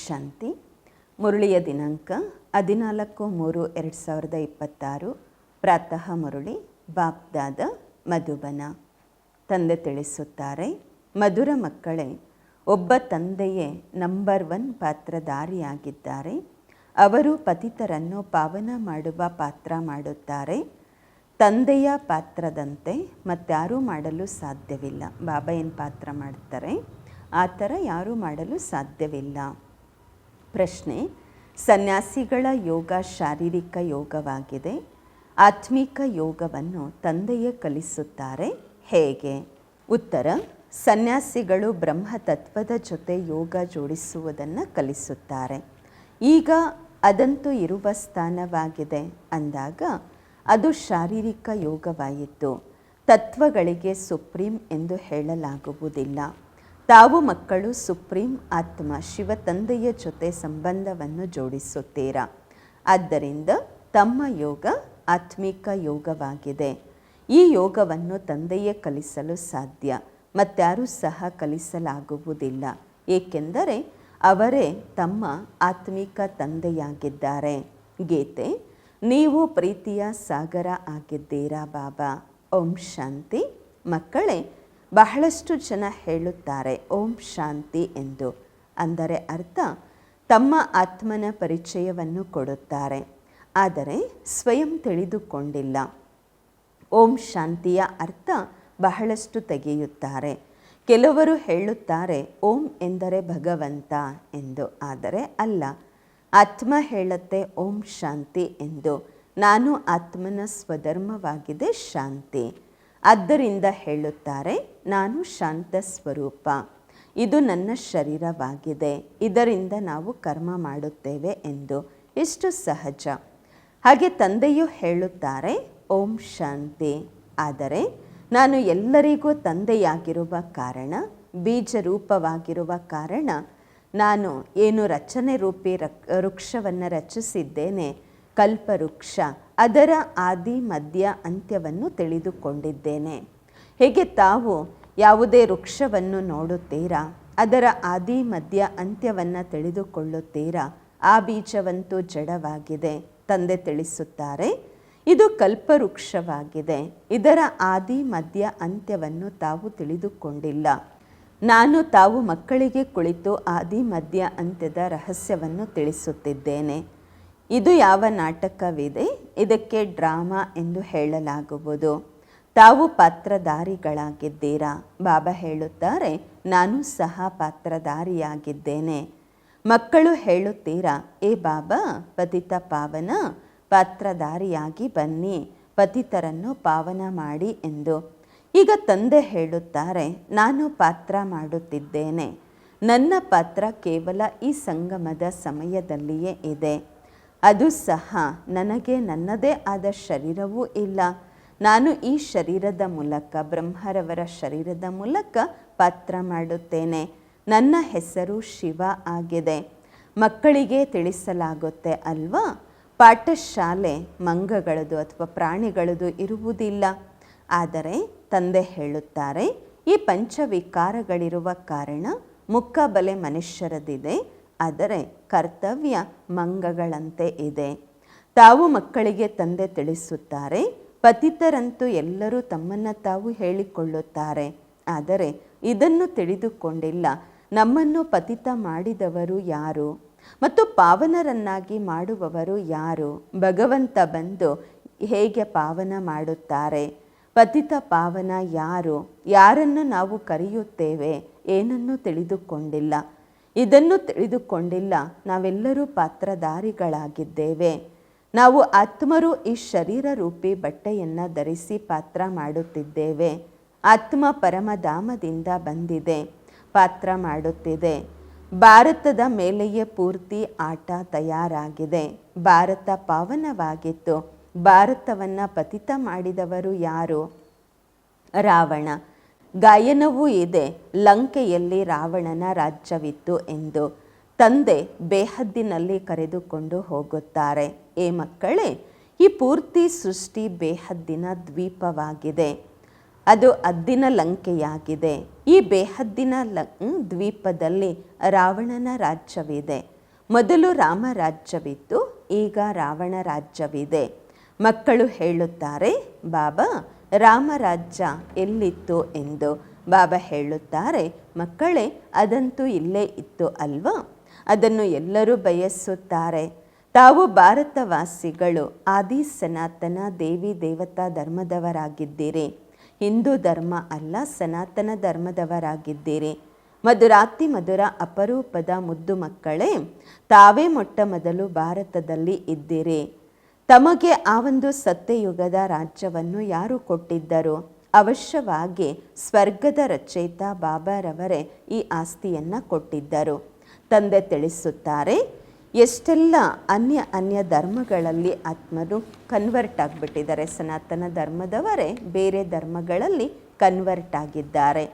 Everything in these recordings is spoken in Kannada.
ಶಾಂತಿ. ಮುರಳಿಯ ದಿನಾಂಕ 14/3/2026. ಪ್ರಾತಃ ಮುರಳಿ ಬಾಪ್ದಾದ ಮಧುಬನ. ತಂದೆ ತಿಳಿಸುತ್ತಾರೆ, ಮಧುರ ಮಕ್ಕಳೇ, ಒಬ್ಬ ತಂದೆಯೇ ನಂಬರ್ 1 ಪಾತ್ರಧಾರಿಯಾಗಿದ್ದಾರೆ. ಅವರು ಪತಿತರನ್ನು ಪಾವನ ಮಾಡುವ ಪಾತ್ರ ಮಾಡುತ್ತಾರೆ. ತಂದೆಯ ಪಾತ್ರದಂತೆ ಮತ್ತಾರೂ ಮಾಡಲು ಸಾಧ್ಯವಿಲ್ಲ. ಬಾಬಾ ಏನು ಪಾತ್ರ ಮಾಡ್ತಾರೆ ಆ ಥರ ಯಾರೂ ಮಾಡಲು ಸಾಧ್ಯವಿಲ್ಲ. ಪ್ರಶ್ನೆ: ಸನ್ಯಾಸಿಗಳ ಯೋಗ ಶಾರೀರಿಕ ಯೋಗವಾಗಿದೆ. ಆತ್ಮಿಕ ಯೋಗವನ್ನು ತಂದೆಯೇ ಕಲಿಸುತ್ತಾರೆ, ಹೇಗೆ? ಉತ್ತರ: ಸನ್ಯಾಸಿಗಳು ಬ್ರಹ್ಮತತ್ವದ ಜೊತೆ ಯೋಗ ಜೋಡಿಸುವುದನ್ನು ಕಲಿಸುತ್ತಾರೆ. ಈಗ ಅದಂತೂ ಇರುವ ಸ್ಥಾನವಾಗಿದೆ ಅಂದಾಗ ಅದು ಶಾರೀರಿಕ ಯೋಗವಾಯಿತು. ತತ್ವಗಳಿಗೆ ಸುಪ್ರೀಂ ಎಂದು ಹೇಳಲಾಗುವುದಿಲ್ಲ. ತಾವು ಮಕ್ಕಳು ಸುಪ್ರೀಂ ಆತ್ಮ ಶಿವ ತಂದೆಯ ಜೊತೆ ಸಂಬಂಧವನ್ನು ಜೋಡಿಸುತ್ತೀರಾ. ಆದ್ದರಿಂದ ತಮ್ಮ ಯೋಗ ಆತ್ಮಿಕ ಯೋಗವಾಗಿದೆ. ಈ ಯೋಗವನ್ನು ತಂದೆಯೇ ಕಲಿಸಲು ಸಾಧ್ಯ, ಮತ್ತಾರೂ ಸಹ ಕಲಿಸಲಾಗುವುದಿಲ್ಲ. ಏಕೆಂದರೆ ಅವರೇ ತಮ್ಮ ಆತ್ಮಿಕ ತಂದೆಯಾಗಿದ್ದಾರೆ. ಗೀತೆ: ನೀವು ಪ್ರೀತಿಯ ಸಾಗರ ಆಗಿದ್ದೀರಾ ಬಾಬಾ. ಓಂ ಶಾಂತಿ. ಮಕ್ಕಳೇ, ಬಹಳಷ್ಟು ಜನ ಹೇಳುತ್ತಾರೆ ಓಂ ಶಾಂತಿ ಎಂದು. ಅಂದರೆ ಅರ್ಥ ತಮ್ಮ ಆತ್ಮನ ಪರಿಚಯವನ್ನು ಕೊಡುತ್ತಾರೆ, ಆದರೆ ಸ್ವಯಂ ತಿಳಿದುಕೊಂಡಿಲ್ಲ. ಓಂ ಶಾಂತಿಯ ಅರ್ಥ ಬಹಳಷ್ಟು ತೆಗೆಯುತ್ತಾರೆ. ಕೆಲವರು ಹೇಳುತ್ತಾರೆ ಓಂ ಎಂದರೆ ಭಗವಂತ ಎಂದು, ಆದರೆ ಅಲ್ಲ. ಆತ್ಮ ಹೇಳುತ್ತೆ ಓಂ ಶಾಂತಿ ಎಂದು. ನಾನು ಆತ್ಮನ ಸ್ವಧರ್ಮವಾಗಿದೆ ಶಾಂತಿ. ಆದ್ದರಿಂದ ಹೇಳುತ್ತಾರೆ ನಾನು ಶಾಂತ ಸ್ವರೂಪ, ಇದು ನನ್ನ ಶರೀರವಾಗಿದೆ, ಇದರಿಂದ ನಾವು ಕರ್ಮ ಮಾಡುತ್ತೇವೆ ಎಂದು. ಎಷ್ಟು ಸಹಜ. ಹಾಗೆ ತಂದೆಯೂ ಹೇಳುತ್ತಾರೆ ಓಂ ಶಾಂತಿ. ಆದರೆ ನಾನು ಎಲ್ಲರಿಗೂ ತಂದೆಯಾಗಿರುವ ಕಾರಣ, ಬೀಜ ರೂಪವಾಗಿರುವ ಕಾರಣ, ನಾನು ಏನು ರಚನೆ ರೂಪಿ ವೃಕ್ಷವನ್ನು ರಚಿಸಿದ್ದೇನೆ, ಕಲ್ಪವೃಕ್ಷ, ಅದರ ಆದಿ ಮಧ್ಯ ಅಂತ್ಯವನ್ನು ತಿಳಿದುಕೊಂಡಿದ್ದೇನೆ. ಹೇಗೆ ತಾವು ಯಾವುದೇ ವೃಕ್ಷವನ್ನು ನೋಡುತ್ತೀರಾ, ಅದರ ಆದಿ ಮಧ್ಯ ಅಂತ್ಯವನ್ನು ತಿಳಿದುಕೊಳ್ಳುತ್ತೀರಾ. ಆ ಬೀಜವಂತೂ ಜಡವಾಗಿದೆ. ತಂದೆ ತಿಳಿಸುತ್ತಾರೆ ಇದು ಕಲ್ಪವೃಕ್ಷವಾಗಿದೆ. ಇದರ ಆದಿ ಮಧ್ಯ ಅಂತ್ಯವನ್ನು ತಾವು ತಿಳಿದುಕೊಂಡಿಲ್ಲ. ನಾನು ತಾವು ಮಕ್ಕಳಿಗೆ ಕುಳಿತು ಆದಿ ಮಧ್ಯ ಅಂತ್ಯದ ರಹಸ್ಯವನ್ನು ತಿಳಿಸುತ್ತಿದ್ದೇನೆ. ಇದು ಯಾವ ನಾಟಕವಿದೆ, ಇದಕ್ಕೆ ಡ್ರಾಮಾ ಎಂದು ಹೇಳಲಾಗುವುದು. ತಾವು ಪಾತ್ರಧಾರಿಗಳಾಗಿದ್ದೀರಾ. ಬಾಬಾ ಹೇಳುತ್ತಾರೆ ನಾನು ಸಹ ಪಾತ್ರಧಾರಿಯಾಗಿದ್ದೇನೆ. ಮಕ್ಕಳು ಹೇಳುತ್ತೀರಾ ಏ ಬಾಬಾ ಪತಿತ ಪಾವನ, ಪಾತ್ರಧಾರಿಯಾಗಿ ಬನ್ನಿ, ಪತಿತರನ್ನು ಪಾವನ ಮಾಡಿ ಎಂದು. ಈಗ ತಂದೆ ಹೇಳುತ್ತಾರೆ ನಾನು ಪಾತ್ರ ಮಾಡುತ್ತಿದ್ದೇನೆ. ನನ್ನ ಪಾತ್ರ ಕೇವಲ ಈ ಸಂಗಮದ ಸಮಯದಲ್ಲಿಯೇ ಇದೆ. ಅದು ಸಹ ನನಗೆ ನನ್ನದೇ ಆದ ಶರೀರವೂ ಇಲ್ಲ. ನಾನು ಈ ಶರೀರದ ಮೂಲಕ, ಬ್ರಹ್ಮರವರ ಶರೀರದ ಮೂಲಕ ಪಾತ್ರ ಮಾಡುತ್ತೇನೆ. ನನ್ನ ಹೆಸರು ಶಿವ ಆಗಿದೆ. ಮಕ್ಕಳಿಗೆ ತಿಳಿಸಲಾಗುತ್ತೆ ಅಲ್ವಾ, ಪಾಠಶಾಲೆ ಮಂಗಗಳದು ಅಥವಾ ಪ್ರಾಣಿಗಳದು ಇರುವುದಿಲ್ಲ. ಆದರೆ ತಂದೆ ಹೇಳುತ್ತಾರೆ ಈ ಪಂಚವಿಕಾರಗಳಿರುವ ಕಾರಣ ಮುಖ ಬಲೆ ಮನುಷ್ಯರದಿದೆ, ಆದರೆ ಕರ್ತವ್ಯ ಮಂಗಗಳಂತೆ ಇದೆ. ತಾವು ಮಕ್ಕಳಿಗೆ ತಂದೆ ತಿಳಿಸುತ್ತಾರೆ ಪತಿತರಂತೂ ಎಲ್ಲರೂ ತಮ್ಮನ್ನು ತಾವು ಹೇಳಿಕೊಳ್ಳುತ್ತಾರೆ, ಆದರೆ ಇದನ್ನು ತಿಳಿದುಕೊಂಡಿಲ್ಲ ನಮ್ಮನ್ನು ಪತಿತ ಮಾಡಿದವರು ಯಾರು ಮತ್ತು ಪಾವನರನ್ನಾಗಿ ಮಾಡುವವರು ಯಾರು. ಭಗವಂತ ಬಂದು ಹೇಗೆ ಪಾವನ ಮಾಡುತ್ತಾರೆ, ಪತಿತ ಪಾವನ ಯಾರು, ಯಾರನ್ನು ನಾವು ಕರೆಯುತ್ತೇವೆ, ಏನನ್ನು ತಿಳಿದುಕೊಂಡಿಲ್ಲ. ಇದನ್ನು ತಿಳಿದುಕೊಂಡಿಲ್ಲ. ನಾವೆಲ್ಲರೂ ಪಾತ್ರಧಾರಿಗಳಾಗಿದ್ದೇವೆ. ನಾವು ಆತ್ಮರು ಈ ಶರೀರ ರೂಪಿ ಬಟ್ಟೆಯನ್ನು ಧರಿಸಿ ಪಾತ್ರ ಮಾಡುತ್ತಿದ್ದೇವೆ. ಆತ್ಮ ಪರಮಧಾಮದಿಂದ ಬಂದಿದೆ, ಪಾತ್ರ ಮಾಡುತ್ತಿದೆ. ಭಾರತದ ಮೇಲೆಯೇ ಪೂರ್ತಿ ಆಟ ತಯಾರಾಗಿದೆ. ಭಾರತ ಪಾವನವಾಗಿತ್ತು. ಭಾರತವನ್ನು ಪತಿತ ಮಾಡಿದವರು ಯಾರು? ರಾವಣ. ಗಾಯನವೂ ಇದೆ ಲಂಕೆಯಲ್ಲಿ ರಾವಣನ ರಾಜ್ಯವಿತ್ತು ಎಂದು. ತಂದೆ ಬೇಹದ್ದಿನಲ್ಲಿ ಕರೆದುಕೊಂಡು ಹೋಗುತ್ತಾರೆ. ಏ ಮಕ್ಕಳೇ, ಈ ಪೂರ್ತಿ ಸೃಷ್ಟಿ ಬೇಹದ್ದಿನ ದ್ವೀಪವಾಗಿದೆ. ಅದು ಹದ್ದಿನ ಲಂಕೆಯಾಗಿದೆ. ಈ ಬೇಹದ್ದಿನ ದ್ವೀಪದಲ್ಲಿ ರಾವಣನ ರಾಜ್ಯವಿದೆ. ಮೊದಲು ರಾಮ ರಾಜ್ಯವಿತ್ತು, ಈಗ ರಾವಣ ರಾಜ್ಯವಿದೆ. ಮಕ್ಕಳು ಹೇಳುತ್ತಾರೆ, ಬಾಬಾ ರಾಮರಾಜ್ಯ ಎಲ್ಲಿತ್ತು ಎಂದು. ಬಾಬಾ ಹೇಳುತ್ತಾರೆ, ಮಕ್ಕಳೇ ಅದಂತೂ ಇಲ್ಲೇ ಇತ್ತು ಅಲ್ವಾ? ಅದನ್ನು ಎಲ್ಲರೂ ಬಯಸುತ್ತಾರೆ. ತಾವು ಭಾರತವಾಸಿಗಳು ಆದಿ ಸನಾತನ ದೇವಿ ದೇವತಾ ಧರ್ಮದವರಾಗಿದ್ದೀರಿ. ಹಿಂದೂ ಧರ್ಮ ಅಲ್ಲ, ಸನಾತನ ಧರ್ಮದವರಾಗಿದ್ದೀರಿ. ಮಧುರಾತಿ ಮಧುರ ಅಪರೂಪದ ಮುದ್ದು ಮಕ್ಕಳೇ, ತಾವೇ ಮೊಟ್ಟ ಮೊದಲು ಭಾರತದಲ್ಲಿ ಇದ್ದೀರಿ. ತಮಗೆ ಆ ಒಂದು ಸತ್ಯಯುಗದ ರಾಜ್ಯವನ್ನು ಯಾರು ಕೊಟ್ಟಿದ್ದರು? ಅವಶ್ಯವಾಗಿ ಸ್ವರ್ಗದ ರಚಯಿತ ಬಾಬಾರವರೇ ಈ ಆಸ್ತಿಯನ್ನು ಕೊಟ್ಟಿದ್ದರು. ತಂದೆ ತಿಳಿಸುತ್ತಾರೆ, ಎಷ್ಟೆಲ್ಲ ಅನ್ಯ ಧರ್ಮಗಳಲ್ಲಿ ಆತ್ಮರು ಕನ್ವರ್ಟ್ ಆಗಿಬಿಟ್ಟಿದ್ದಾರೆ. ಸನಾತನ ಧರ್ಮದವರೇ ಬೇರೆ ಧರ್ಮಗಳಲ್ಲಿ ಕನ್ವರ್ಟ್ ಆಗಿದ್ದಾರೆ.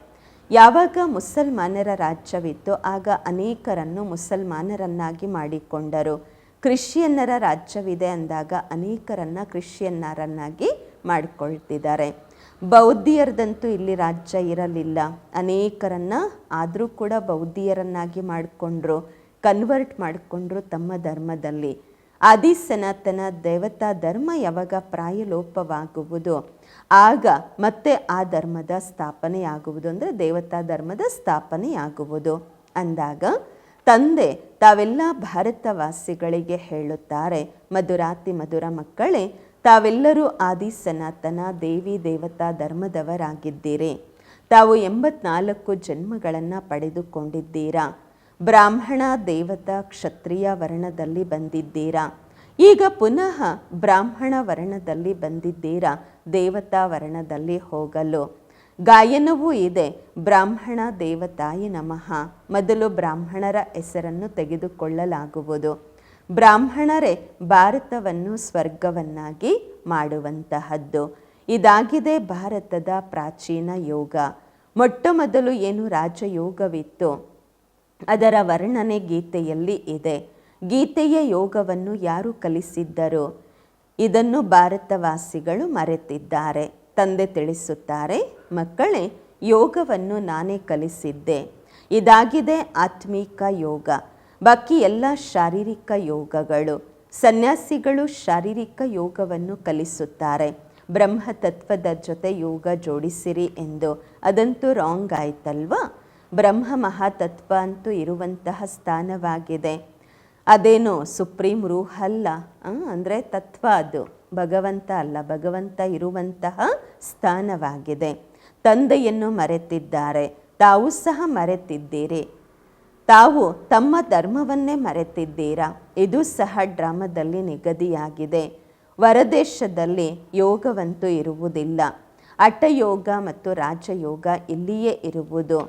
ಯಾವಾಗ ಮುಸಲ್ಮಾನರ ರಾಜ್ಯವಿತ್ತು ಆಗ ಅನೇಕರನ್ನು ಮುಸಲ್ಮಾನರನ್ನಾಗಿ ಮಾಡಿಕೊಂಡರು. ಕ್ರಿಶ್ಚಿಯನ್ನರ ರಾಜ್ಯವಿದೆ ಅಂದಾಗ ಅನೇಕರನ್ನು ಕ್ರಿಶ್ಚಿಯನ್ನರನ್ನಾಗಿ ಮಾಡಿಕೊಳ್ತಿದ್ದಾರೆ. ಬೌದ್ಧಿಯರದಂತೂ ಇಲ್ಲಿ ರಾಜ್ಯ ಇರಲಿಲ್ಲ. ಅನೇಕರನ್ನು ಆದರೂ ಕೂಡ ಬೌದ್ಧಿಯರನ್ನಾಗಿ ಮಾಡಿಕೊಂಡ್ರು, ಕನ್ವರ್ಟ್ ಮಾಡಿಕೊಂಡ್ರು ತಮ್ಮ ಧರ್ಮದಲ್ಲಿ. ಆದಿ ಸನಾತನ ದೇವತಾ ಧರ್ಮ ಯಾವಾಗ ಪ್ರಾಯಲೋಪವಾಗುವುದು ಆಗ ಮತ್ತೆ ಆ ಧರ್ಮದ ಸ್ಥಾಪನೆಯಾಗುವುದು, ಅಂದರೆ ದೇವತಾ ಧರ್ಮದ ಸ್ಥಾಪನೆಯಾಗುವುದು ಅಂದಾಗ ತಂದೆ ತಾವೆಲ್ಲ ಭಾರತವಾಸಿಗಳಿಗೆ ಹೇಳುತ್ತಾರೆ, ಮಧುರಾತಿ ಮಧುರ ಮಕ್ಕಳೇ, ತಾವೆಲ್ಲರೂ ಆದಿ ಸನಾತನ ದೇವಿ ದೇವತಾ ಧರ್ಮದವರಾಗಿದ್ದೀರಿ. ತಾವು 84 ಜನ್ಮಗಳನ್ನು ಪಡೆದುಕೊಂಡಿದ್ದೀರಾ. ಬ್ರಾಹ್ಮಣ ದೇವತಾ ಕ್ಷತ್ರಿಯ ವರ್ಣದಲ್ಲಿ ಬಂದಿದ್ದೀರಾ. ಈಗ ಪುನಃ ಬ್ರಾಹ್ಮಣ ವರ್ಣದಲ್ಲಿ ಬಂದಿದ್ದೀರಾ ದೇವತಾ ವರ್ಣದಲ್ಲಿ ಹೋಗಲು. ಗಾಯನವೂ ಇದೆ, ಬ್ರಾಹ್ಮಣ ದೇವತಾಯ ನಮಃ. ಮೊದಲು ಬ್ರಾಹ್ಮಣರ ಹೆಸರನ್ನು ತೆಗೆದುಕೊಳ್ಳಲಾಗುವುದು. ಬ್ರಾಹ್ಮಣರೇ ಭಾರತವನ್ನು ಸ್ವರ್ಗವನ್ನಾಗಿ ಮಾಡುವಂತಹದ್ದು. ಇದಾಗಿದೆ ಭಾರತದ ಪ್ರಾಚೀನ ಯೋಗ. ಮೊಟ್ಟ ಮೊದಲು ಏನು ರಾಜಯೋಗವಿತ್ತು ಅದರ ವರ್ಣನೆ ಗೀತೆಯಲ್ಲಿ ಇದೆ. ಗೀತೆಯ ಯೋಗವನ್ನು ಯಾರು ಕಲಿಸಿದ್ದರು? ಇದನ್ನು ಭಾರತವಾಸಿಗಳು ಮರೆತಿದ್ದಾರೆ. ತಂದೆ ತಿಳಿಸುತ್ತಾರೆ, ಮಕ್ಕಳೇ, ಯೋಗವನ್ನು ನಾನೇ ಕಲಿಸಿದ್ದೆ. ಇದಾಗಿದೆ ಆತ್ಮಿಕ ಯೋಗ. ಬಾಕಿ ಎಲ್ಲ ಶಾರೀರಿಕ ಯೋಗಗಳು. ಸನ್ಯಾಸಿಗಳು ಶಾರೀರಿಕ ಯೋಗವನ್ನು ಕಲಿಸುತ್ತಾರೆ. ಬ್ರಹ್ಮತತ್ವದ ಜೊತೆ ಯೋಗ ಜೋಡಿಸಿರಿ ಎಂದು. ಅದಂತೂ ರಾಂಗ್ ಆಯ್ತಲ್ವಾ? ಬ್ರಹ್ಮ ಮಹಾತತ್ವ ಅಂತೂ ಇರುವಂತಹ ಸ್ಥಾನವಾಗಿದೆ. ಅದೇನು ಸುಪ್ರೀಂ ರೂಹ್ ಅಲ್ಲ, ಅಂದರೆ ತತ್ವ, ಅದು ಭಗವಂತ ಅಲ್ಲ. ಭಗವಂತ ಇರುವಂತಹ ಸ್ಥಾನವಾಗಿದೆ. ತಂದೆಯನ್ನು ಮರೆತಿದ್ದಾರೆ. ತಾವು ಸಹ ಮರೆತಿದ್ದೀರಿ. ತಾವು ತಮ್ಮ ಧರ್ಮವನ್ನೇ ಮರೆತಿದ್ದೀರಾ. ಇದು ಸಹ ಡ್ರಾಮದಲ್ಲಿ ನಿಗದಿಯಾಗಿದೆ. ಹೊರದೇಶದಲ್ಲಿ ಯೋಗವಂತೂ ಇರುವುದಿಲ್ಲ. ಹಠಯೋಗ ಮತ್ತು ರಾಜಯೋಗ ಇಲ್ಲಿಯೇ ಇರುವುದು.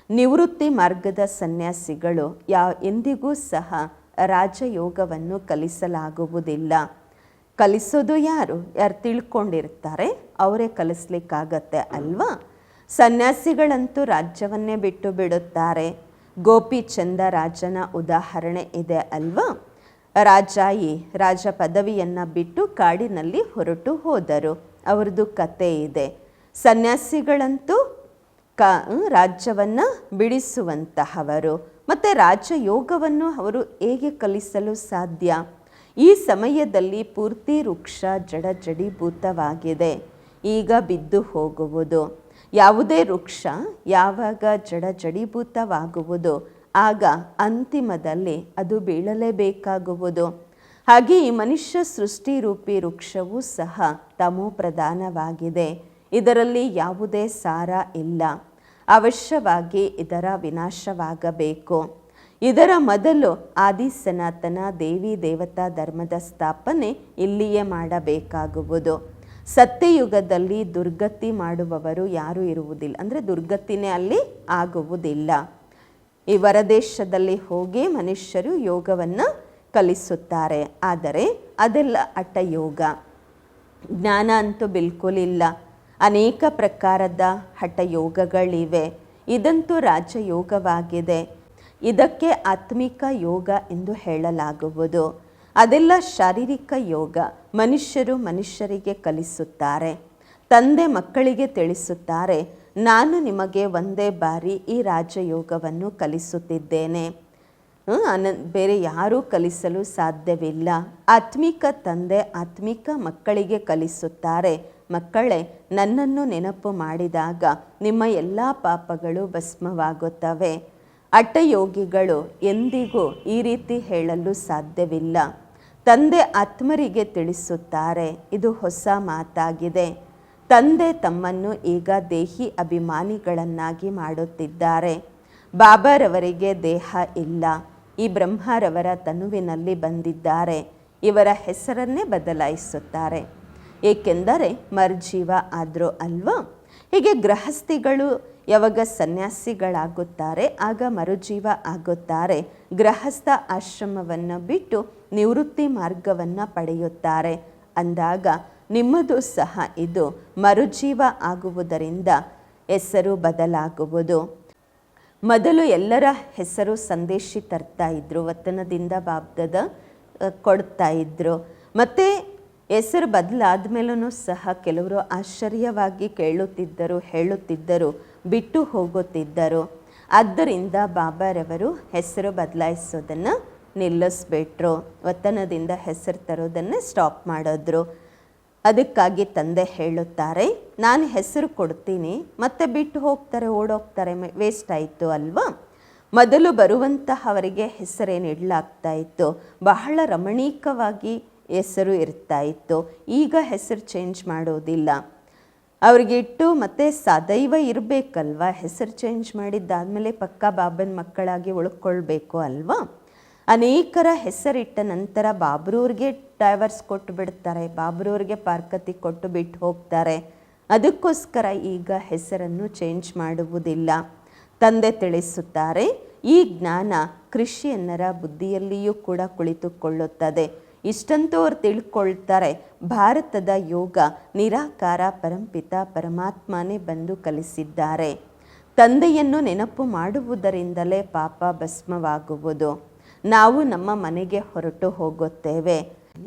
ನಿವೃತ್ತಿ ಮಾರ್ಗದ ಸನ್ಯಾಸಿಗಳು ಎಂದಿಗೂ ಸಹ ರಾಜಯೋಗವನ್ನು ಕಲಿಸಲಾಗುವುದಿಲ್ಲ. ಕಲಿಸೋದು ಯಾರು ತಿಳ್ಕೊಂಡಿರ್ತಾರೆ, ಅವರೇ ಕಲಿಸ್ಲಿಕ್ಕಾಗತ್ತೆ ಅಲ್ವಾ? ಸನ್ಯಾಸಿಗಳಂತೂ ರಾಜ್ಯವನ್ನೇ ಬಿಟ್ಟು ಬಿಡುತ್ತಾರೆ. ಗೋಪಿಚಂದ ರಾಜನ ಉದಾಹರಣೆ ಇದೆ ಅಲ್ವಾ? ರಾಜ ಪದವಿಯನ್ನು ಬಿಟ್ಟು ಕಾಡಿನಲ್ಲಿ ಹೊರಟು ಹೋದರು. ಅವ್ರದ್ದು ಕತೆ ಇದೆ. ಸನ್ಯಾಸಿಗಳಂತೂ ರಾಜ್ಯವನ್ನು ಬಿಡಿಸುವಂತಹವರು. ಮತ್ತು ರಾಜಯೋಗವನ್ನು ಅವರು ಹೇಗೆ ಕಲಿಸಲು ಸಾಧ್ಯ? ಈ ಸಮಯದಲ್ಲಿ ಪೂರ್ತಿ ವೃಕ್ಷ ಜಡೀಭೂತವಾಗಿದೆ. ಈಗ ಬಿದ್ದು ಹೋಗುವುದು. ಯಾವುದೇ ವೃಕ್ಷ ಯಾವಾಗ ಜಡೀಭೂತವಾಗುವುದು ಆಗ ಅಂತಿಮದಲ್ಲಿ ಅದು ಬೀಳಲೇಬೇಕಾಗುವುದು. ಹಾಗೆ ಈ ಮನುಷ್ಯ ಸೃಷ್ಟಿ ರೂಪಿ ವೃಕ್ಷವೂ ಸಹ ತಮೋಪ್ರಧಾನವಾಗಿದೆ. ಇದರಲ್ಲಿ ಯಾವುದೇ ಸಾರ ಇಲ್ಲ. ಅವಶ್ಯವಾಗಿ ಇದರ ವಿನಾಶವಾಗಬೇಕು. ಇದರ ಮೊದಲು ಆದಿ ಸನಾತನ ದೇವಿ ದೇವತಾ ಧರ್ಮದ ಸ್ಥಾಪನೆ ಇಲ್ಲಿಯೇ ಮಾಡಬೇಕಾಗುವುದು. ಸತ್ಯಯುಗದಲ್ಲಿ ದುರ್ಗತಿ ಮಾಡುವವರು ಯಾರೂ ಇರುವುದಿಲ್ಲ, ಅಂದರೆ ದುರ್ಗತಿನೇ ಅಲ್ಲಿ ಆಗುವುದಿಲ್ಲ. ಈ ಹೊರದೇಶದಲ್ಲಿ ಹೋಗಿ ಮನುಷ್ಯರು ಯೋಗವನ್ನು ಕಲಿಸುತ್ತಾರೆ. ಆದರೆ ಅದೆಲ್ಲ ಹಠಯೋಗ. ಜ್ಞಾನ ಅಂತೂ ಬಿಲ್ಕುಲ್ ಇಲ್ಲ. ಅನೇಕ ಪ್ರಕಾರದ ಹಠಯೋಗಗಳಿವೆ. ಇದಂತೂ ರಾಜಯೋಗವಾಗಿದೆ. ಇದಕ್ಕೆ ಆತ್ಮಿಕ ಯೋಗ ಎಂದು ಹೇಳಲಾಗುವುದು. ಅದೆಲ್ಲ ಶಾರೀರಿಕ ಯೋಗ. ಮನುಷ್ಯರಿಗೆ ಕಲಿಸುತ್ತಾರೆ. ತಂದೆ ಮಕ್ಕಳಿಗೆ ತಿಳಿಸುತ್ತಾರೆ, ನಾನು ನಿಮಗೆ ಒಂದೇ ಬಾರಿ ಈ ರಾಜಯೋಗವನ್ನು ಕಲಿಸುತ್ತಿದ್ದೇನೆ. ಬೇರೆ ಯಾರೂ ಕಲಿಸಲು ಸಾಧ್ಯವಿಲ್ಲ. ಆತ್ಮಿಕ ತಂದೆ ಆತ್ಮಿಕ ಮಕ್ಕಳಿಗೆ ಕಲಿಸುತ್ತಾರೆ, ಮಕ್ಕಳೇ ನನ್ನನ್ನು ನೆನಪು ಮಾಡಿದಾಗ ನಿಮ್ಮ ಎಲ್ಲ ಪಾಪಗಳು ಭಸ್ಮವಾಗುತ್ತವೆ. ಹಠಯೋಗಿಗಳು ಎಂದಿಗೂ ಈ ರೀತಿ ಹೇಳಲು ಸಾಧ್ಯವಿಲ್ಲ. ತಂದೆ ಆತ್ಮರಿಗೆ ತಿಳಿಸುತ್ತಾರೆ, ಇದು ಹೊಸ ಮಾತಾಗಿದೆ. ತಂದೆ ತಮ್ಮನ್ನು ಈಗ ದೇಹಿ ಅಭಿಮಾನಿಗಳನ್ನಾಗಿ ಮಾಡುತ್ತಿದ್ದಾರೆ. ಬಾಬಾರವರಿಗೆ ದೇಹ ಇಲ್ಲ, ಈ ಬ್ರಹ್ಮರವರ ತನುವಿನಲ್ಲಿ ಬಂದಿದ್ದಾರೆ. ಇವರ ಹೆಸರನ್ನೇ ಬದಲಾಯಿಸುತ್ತಾರೆ, ಏಕೆಂದರೆ ಮರ್ಜೀವ ಆದರೂ ಅಲ್ವಾ. ಹೀಗೆ ಗೃಹಸ್ಥಿಗಳು ಯಾವಾಗ ಸನ್ಯಾಸಿಗಳಾಗುತ್ತಾರೆ ಆಗ ಮರುಜೀವ ಆಗುತ್ತಾರೆ. ಗೃಹಸ್ಥ ಆಶ್ರಮವನ್ನು ಬಿಟ್ಟು ನಿವೃತ್ತಿ ಮಾರ್ಗವನ್ನು ಪಡೆಯುತ್ತಾರೆ. ಅಂದಾಗ ನಿಮ್ಮದು ಸಹ ಇದು ಮರುಜೀವ ಆಗುವುದರಿಂದ ಹೆಸರು ಬದಲಾಗುವುದು. ಮೊದಲು ಎಲ್ಲರ ಹೆಸರು ಸಂದೇಶಿ ತರ್ತಾ ಇದ್ರು, ವತನದಿಂದ ಬಾಬ್ದದ ಕೊಡ್ತಾ ಇದ್ರು. ಮತ್ತು ಹೆಸರು ಬದಲಾದ ಮೇಲೂ ಸಹ ಕೆಲವರು ಆಶ್ಚರ್ಯವಾಗಿ ಕೇಳುತ್ತಿದ್ದರು, ಹೇಳುತ್ತಿದ್ದರು, ಬಿಟ್ಟು ಹೋಗುತ್ತಿದ್ದರು. ಆದ್ದರಿಂದ ಬಾಬಾರವರು ಹೆಸರು ಬದಲಾಯಿಸೋದನ್ನು ನಿಲ್ಲಿಸ್ಬಿಟ್ರು. ವತನದಿಂದ ಹೆಸರು ತರೋದನ್ನು ಸ್ಟಾಪ್ ಮಾಡಿದ್ರು. ಅದಕ್ಕಾಗಿ ತಂದೆ ಹೇಳುತ್ತಾರೆ, ನಾನು ಹೆಸರು ಕೊಡ್ತೀನಿ, ಮತ್ತೆ ಬಿಟ್ಟು ಹೋಗ್ತಾರೆ, ಓಡೋಗ್ತಾರೆ, ವೇಸ್ಟ್ ಆಯಿತು ಅಲ್ವಾ. ಮೊದಲು ಬರುವಂತಹವರಿಗೆ ಹೆಸರೇನು ಇಡಲಾಗ್ತಾ ಇತ್ತು, ಬಹಳ ರಮಣೀಕವಾಗಿ ಹೆಸರು ಇರ್ತಾ ಇತ್ತು. ಈಗ ಹೆಸರು ಚೇಂಜ್ ಮಾಡೋದಿಲ್ಲ. ಅವ್ರಿಗೆ ಇಟ್ಟು ಮತ್ತೆ ಸದೈವ ಇರಬೇಕಲ್ವ. ಹೆಸರು ಚೇಂಜ್ ಮಾಡಿದ್ದಾದಮೇಲೆ ಪಕ್ಕಾ ಬಾಬನ ಮಕ್ಕಳಾಗಿ ಉಳ್ಕೊಳ್ಬೇಕು ಅಲ್ವಾ. ಅನೇಕರ ಹೆಸರಿಟ್ಟ ನಂತರ ಬಾಬ್ರವ್ರಿಗೆ ಡೈವರ್ಸ್ ಕೊಟ್ಟು ಬಿಡ್ತಾರೆ, ಬಾಬ್ರವ್ರಿಗೆ ಪಾರ್ಕತಿ ಕೊಟ್ಟು ಬಿಟ್ಟು ಹೋಗ್ತಾರೆ. ಅದಕ್ಕೋಸ್ಕರ ಈಗ ಹೆಸರನ್ನು ಚೇಂಜ್ ಮಾಡುವುದಿಲ್ಲ. ತಂದೆ ತಿಳಿಸುತ್ತಾರೆ, ಈ ಜ್ಞಾನ ಕೃಷಿಯನ್ನರ ಬುದ್ಧಿಯಲ್ಲಿಯೂ ಕೂಡ ಕುಳಿತುಕೊಳ್ಳುತ್ತದೆ. ಇಷ್ಟಂತೂ ಅವ್ರು ತಿಳ್ಕೊಳ್ತಾರೆ, ಭಾರತದ ಯೋಗ ನಿರಾಕಾರ ಪರಂಪಿತ ಪರಮಾತ್ಮನೇ ಬಂದು ಕಲಿಸಿದ್ದಾರೆ. ತಂದೆಯನ್ನು ನೆನಪು ಮಾಡುವುದರಿಂದಲೇ ಪಾಪ ಭಸ್ಮವಾಗುವುದು. ನಾವು ನಮ್ಮ ಮನೆಗೆ ಹೊರಟು ಹೋಗುತ್ತೇವೆ.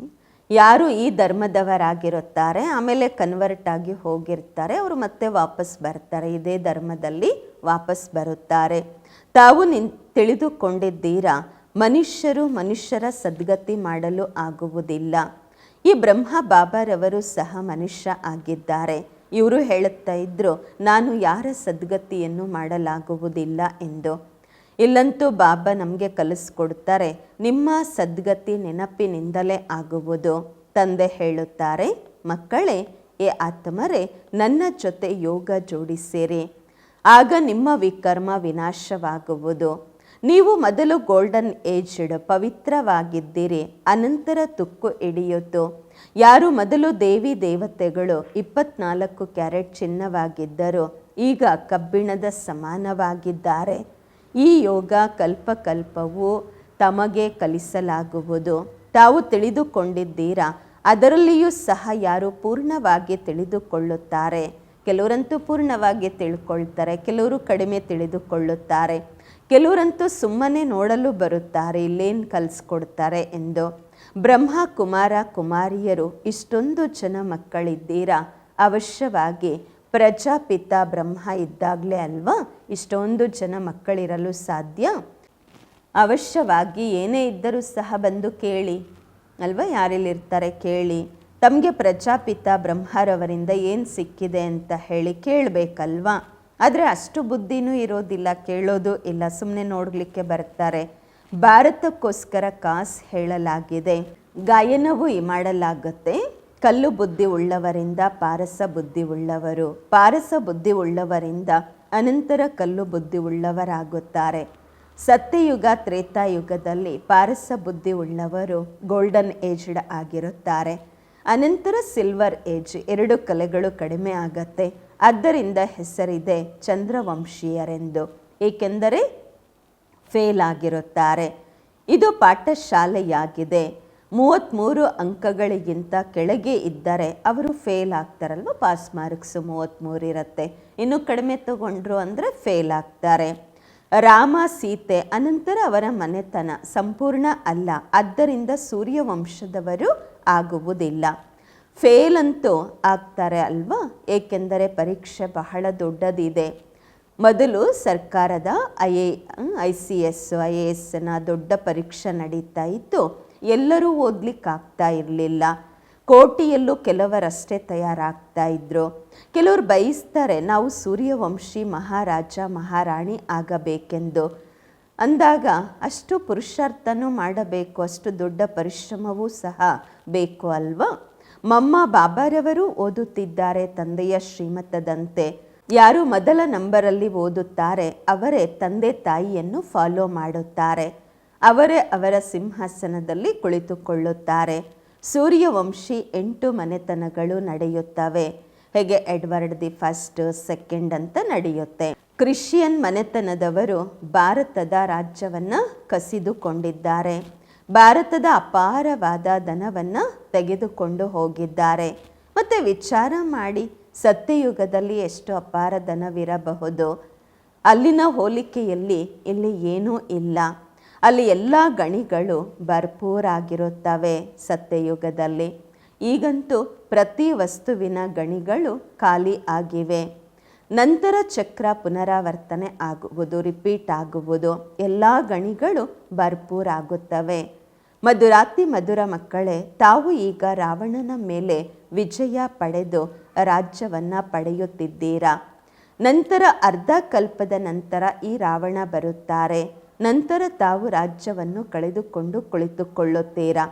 ಯಾರು ಈ ಧರ್ಮದವರಾಗಿರುತ್ತಾರೆ, ಆಮೇಲೆ ಕನ್ವರ್ಟ್ ಆಗಿ ಹೋಗಿರ್ತಾರೆ, ಅವರು ಮತ್ತೆ ವಾಪಸ್ ಬರ್ತಾರೆ, ಇದೇ ಧರ್ಮದಲ್ಲಿ ವಾಪಸ್ ಬರುತ್ತಾರೆ. ತಾವು ತಿಳಿದುಕೊಂಡಿದ್ದೀರಾ, ಮನುಷ್ಯರು ಮನುಷ್ಯರ ಸದ್ಗತಿ ಮಾಡಲು ಆಗುವುದಿಲ್ಲ. ಈ ಬ್ರಹ್ಮ ಬಾಬಾರವರು ಸಹ ಮನುಷ್ಯ ಆಗಿದ್ದಾರೆ. ಇವರು ಹೇಳುತ್ತಾ ಇದ್ರು, ನಾನು ಯಾರ ಸದ್ಗತಿಯನ್ನು ಮಾಡಲಾಗುವುದಿಲ್ಲ ಎಂದು. ಇಲ್ಲಂತೂ ಬಾಬಾ ನಮಗೆ ಕಲಿಸ್ಕೊಡ್ತಾರೆ, ನಿಮ್ಮ ಸದ್ಗತಿ ನೆನಪಿನಿಂದಲೇ ಆಗುವುದು. ತಂದೆ ಹೇಳುತ್ತಾರೆ, ಮಕ್ಕಳೇ, ಏ ಆತ್ಮರೇ, ನನ್ನ ಜೊತೆ ಯೋಗ ಜೋಡಿಸಿರಿ, ಆಗ ನಿಮ್ಮ ವಿಕರ್ಮ ವಿನಾಶವಾಗುವುದು. ನೀವು ಮೊದಲು ಗೋಲ್ಡನ್ ಏಜ್ಡ್ ಪವಿತ್ರವಾಗಿದ್ದೀರಿ, ಅನಂತರ ತುಕ್ಕು ಹಿಡಿಯಿತು. ಯಾರು ಮೊದಲು ದೇವಿ ದೇವತೆಗಳು 24 ಕ್ಯಾರೆಟ್ ಚಿನ್ನವಾಗಿದ್ದರು, ಈಗ ಕಬ್ಬಿಣದ ಸಮಾನವಾಗಿದ್ದಾರೆ. ಈ ಯೋಗ ಕಲ್ಪಕಲ್ಪವು ತಮಗೆ ಕಲಿಸಲಾಗುವುದು. ತಾವು ತಿಳಿದುಕೊಂಡಿದ್ದೀರಾ, ಅದರಲ್ಲಿಯೂ ಸಹ ಯಾರು ಪೂರ್ಣವಾಗಿ ತಿಳಿದುಕೊಳ್ಳುತ್ತಾರೆ. ಕೆಲವರಂತೂ ಪೂರ್ಣವಾಗಿ ತಿಳ್ಕೊಳ್ತಾರೆ, ಕೆಲವರು ಕಡಿಮೆ ತಿಳಿದುಕೊಳ್ಳುತ್ತಾರೆ, ಕೆಲವರಂತೂ ಸುಮ್ಮನೆ ನೋಡಲು ಬರುತ್ತಾರೆ, ಇಲ್ಲೇನು ಕಲಿಸ್ಕೊಡ್ತಾರೆ ಎಂದು. ಬ್ರಹ್ಮ ಕುಮಾರ ಕುಮಾರಿಯರು ಇಷ್ಟೊಂದು ಜನ ಮಕ್ಕಳಿದ್ದೀರಾ, ಅವಶ್ಯವಾಗಿ ಪ್ರಜಾಪಿತ ಬ್ರಹ್ಮ ಇದ್ದಾಗಲೇ ಅಲ್ವಾ ಇಷ್ಟೊಂದು ಜನ ಮಕ್ಕಳಿರಲು ಸಾಧ್ಯ. ಅವಶ್ಯವಾಗಿ ಏನೇ ಇದ್ದರೂ ಸಹ ಬಂದು ಕೇಳಿ ಅಲ್ವಾ, ಯಾರೆಲ್ಲಿರ್ತಾರೆ ಕೇಳಿ. ತಮಗೆ ಪ್ರಜಾಪಿತ ಬ್ರಹ್ಮರವರಿಂದ ಏನು ಸಿಕ್ಕಿದೆ ಅಂತ ಹೇಳಿ ಕೇಳಬೇಕಲ್ವಾ. ಆದರೆ ಅಷ್ಟು ಬುದ್ಧಿನೂ ಇರೋದಿಲ್ಲ, ಕೇಳೋದು ಇಲ್ಲ, ಸುಮ್ಮನೆ ನೋಡಲಿಕ್ಕೆ ಬರ್ತಾರೆ. ಭಾರತಕ್ಕೋಸ್ಕರ ಕಾಸ್ ಹೇಳಲಾಗಿದೆ, ಗಾಯನವೂ ಮಾಡಲಾಗುತ್ತೆ. ಕಲ್ಲು ಬುದ್ಧಿ ಉಳ್ಳವರಿಂದ ಪಾರಸ ಬುದ್ಧಿ ಉಳ್ಳವರು, ಪಾರಸ ಬುದ್ಧಿ ಉಳ್ಳವರಿಂದ ಅನಂತರ ಕಲ್ಲು ಬುದ್ಧಿ ಉಳ್ಳವರಾಗುತ್ತಾರೆ. ಸತ್ಯಯುಗ ತ್ರೇತಾಯುಗದಲ್ಲಿ ಪಾರಸ ಬುದ್ಧಿ ಉಳ್ಳವರು ಗೋಲ್ಡನ್ ಏಜ್ಡ್ ಆಗಿರುತ್ತಾರೆ. ಅನಂತರ ಸಿಲ್ವರ್ ಏಜ್, 2 ಕಲೆಗಳು ಕಡಿಮೆ ಆಗತ್ತೆ. ಆದ್ದರಿಂದ ಹೆಸರಿದೆ ಚಂದ್ರವಂಶೀಯರೆಂದು, ಏಕೆಂದರೆ ಫೇಲ್ ಆಗಿರುತ್ತಾರೆ. ಇದು ಪಾಠಶಾಲೆಯಾಗಿದೆ. 33 ಅಂಕಗಳಿಗಿಂತ ಕೆಳಗೆ ಇದ್ದರೆ ಅವರು ಫೇಲ್ ಆಗ್ತಾರಲ್ವ. ಪಾಸ್ ಮಾರ್ಕ್ಸು 33 ಇರುತ್ತೆ, ಇನ್ನು ಕಡಿಮೆ ತಗೊಂಡ್ರು ಅಂದರೆ ಫೇಲ್ ಆಗ್ತಾರೆ. ರಾಮ ಸೀತೆ ಅನಂತರ ಅವರ ಮನೆತನ ಸಂಪೂರ್ಣ ಅಲ್ಲ, ಆದ್ದರಿಂದ ಸೂರ್ಯವಂಶದವರು ಆಗುವುದಿಲ್ಲ. ಫೇಲ್ ಅಂತೂ ಆಗ್ತಾರೆ ಅಲ್ವಾ, ಏಕೆಂದರೆ ಪರೀಕ್ಷೆ ಬಹಳ ದೊಡ್ಡದಿದೆ. ಮೊದಲು ಸರ್ಕಾರದ ICS IASನ ದೊಡ್ಡ ಪರೀಕ್ಷೆ ನಡೀತಾ ಇತ್ತು. ಎಲ್ಲರೂ ಓದಲಿಕ್ಕಾಗ್ತಾ ಇರಲಿಲ್ಲ. ಕೋಟಿಯಲ್ಲೂ ಕೆಲವರಷ್ಟೇ ತಯಾರಾಗ್ತಾ ಇದ್ರು. ಕೆಲವರು ಬಯಸ್ತಾರೆ ನಾವು ಸೂರ್ಯವಂಶಿ ಮಹಾರಾಜ ಮಹಾರಾಣಿ ಆಗಬೇಕೆಂದು. ಅಂದಾಗ ಅಷ್ಟು ಪುರುಷಾರ್ಥನೂ ಮಾಡಬೇಕು, ಅಷ್ಟು ದೊಡ್ಡ ಪರಿಶ್ರಮವೂ ಸಹ ಬೇಕು ಅಲ್ವಾ. ಮಮ್ಮ ಬಾಬಾರವರು ಓದುತ್ತಿದ್ದಾರೆ ತಂದೆಯ ಶ್ರೀಮತದಂತೆ. ಯಾರು ಮೊದಲ ನಂಬರಲ್ಲಿ ಓದುತ್ತಾರೆ ಅವರೇ ತಂದೆ ತಾಯಿಯನ್ನು ಫಾಲೋ ಮಾಡುತ್ತಾರೆ. ಅವರೇ ಅವರ ಸಿಂಹಾಸನದಲ್ಲಿ ಕುಳಿತುಕೊಳ್ಳುತ್ತಾರೆ. ಸೂರ್ಯವಂಶಿ 8 ಮನೆತನಗಳು ನಡೆಯುತ್ತವೆ. ಹೇಗೆ ಎಡ್ವರ್ಡ್ ದಿ ಫಸ್ಟ್, ಸೆಕೆಂಡ್ ಅಂತ ನಡೆಯುತ್ತೆ. ಕ್ರಿಶ್ಚಿಯನ್ ಮನೆತನದವರು ಭಾರತದ ರಾಜ್ಯವನ್ನು ಕಸಿದುಕೊಂಡಿದ್ದಾರೆ. ಭಾರತದ ಅಪಾರವಾದ ಧನವನ್ನು ತೆಗೆದುಕೊಂಡು ಹೋಗಿದ್ದಾರೆ. ಮತ್ತು ವಿಚಾರ ಮಾಡಿ, ಸತ್ಯಯುಗದಲ್ಲಿ ಎಷ್ಟು ಅಪಾರ ಧನವಿರಬಹುದು. ಅಲ್ಲಿನ ಹೋಲಿಕೆಯಲ್ಲಿ ಇಲ್ಲಿ ಏನೂ ಇಲ್ಲ. ಅಲ್ಲಿ ಎಲ್ಲ ಗಣಿಗಳು ಭರ್ಪೂರಾಗಿರುತ್ತವೆ ಸತ್ಯಯುಗದಲ್ಲಿ. ಈಗಂತೂ ಪ್ರತಿ ವಸ್ತುವಿನ ಗಣಿಗಳು ಖಾಲಿ ಆಗಿವೆ. ನಂತರ ಚಕ್ರ ಪುನರಾವರ್ತನೆ ಆಗುವುದು, ರಿಪೀಟ್ ಆಗುವುದು. ಎಲ್ಲ ಗಣಿಗಳು ಭರ್ಪೂರಾಗುತ್ತವೆ. ಮಧುರಾತಿ ಮಧುರ ಮಕ್ಕಳೇ, ತಾವು ಈಗ ರಾವಣನ ಮೇಲೆ ವಿಜಯ ಪಡೆದು ರಾಜ್ಯವನ್ನು ಪಡೆಯುತ್ತಿದ್ದೀರಾ. ನಂತರ ಅರ್ಧ ಕಲ್ಪದ ನಂತರ ಈ ರಾವಣ ಬರುತ್ತಾರೆ. ನಂತರ ತಾವು ರಾಜ್ಯವನ್ನು ಕಳೆದುಕೊಂಡು ಕುಳಿತುಕೊಳ್ಳುತ್ತೀರಾ.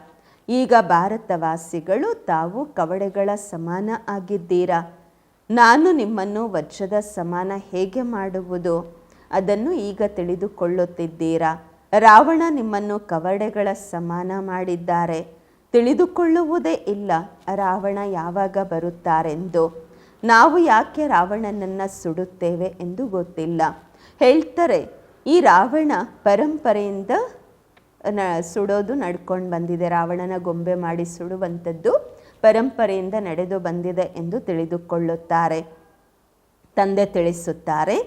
ಈಗ ಭಾರತವಾಸಿಗಳು ತಾವು ಕವಡೆಗಳ ಸಮಾನ ಆಗಿದ್ದೀರಾ. ನಾನು ನಿಮ್ಮನ್ನು ವಜ್ರದ ಸಮಾನ ಹೇಗೆ ಮಾಡುವುದು ಅದನ್ನು ಈಗ ತಿಳಿದುಕೊಳ್ಳುತ್ತಿದ್ದೀರಾ. ರಾವಣ ನಿಮ್ಮನ್ನು ಕವಡೆಗಳ ಸಮಾನ ಮಾಡಿದ್ದಾರೆ. ತಿಳಿದುಕೊಳ್ಳುವುದೇ ಇಲ್ಲ ರಾವಣ ಯಾವಾಗ ಬರುತ್ತಾರೆಂದು. ನಾವು ಯಾಕೆ ರಾವಣನನ್ನು ಸುಡುತ್ತೇವೆ ಎಂದು ಗೊತ್ತಿಲ್ಲ. ಹೇಳ್ತಾರೆ ಈ ರಾವಣ ಪರಂಪರೆಯಿಂದ ಸುಡೋದು ನಡ್ಕೊಂಡು ಬಂದಿದೆ. ರಾವಣನ ಗೊಂಬೆ ಮಾಡಿ ಸುಡುವಂಥದ್ದು ಪರಂಪರೆಯಿಂದ ನಡೆದು ಬಂದಿದೆ ಎಂದು ತಿಳಿದುಕೊಳ್ಳುತ್ತಾರೆ. ತಂದೆ ತಿಳಿಸುತ್ತಾರೆ,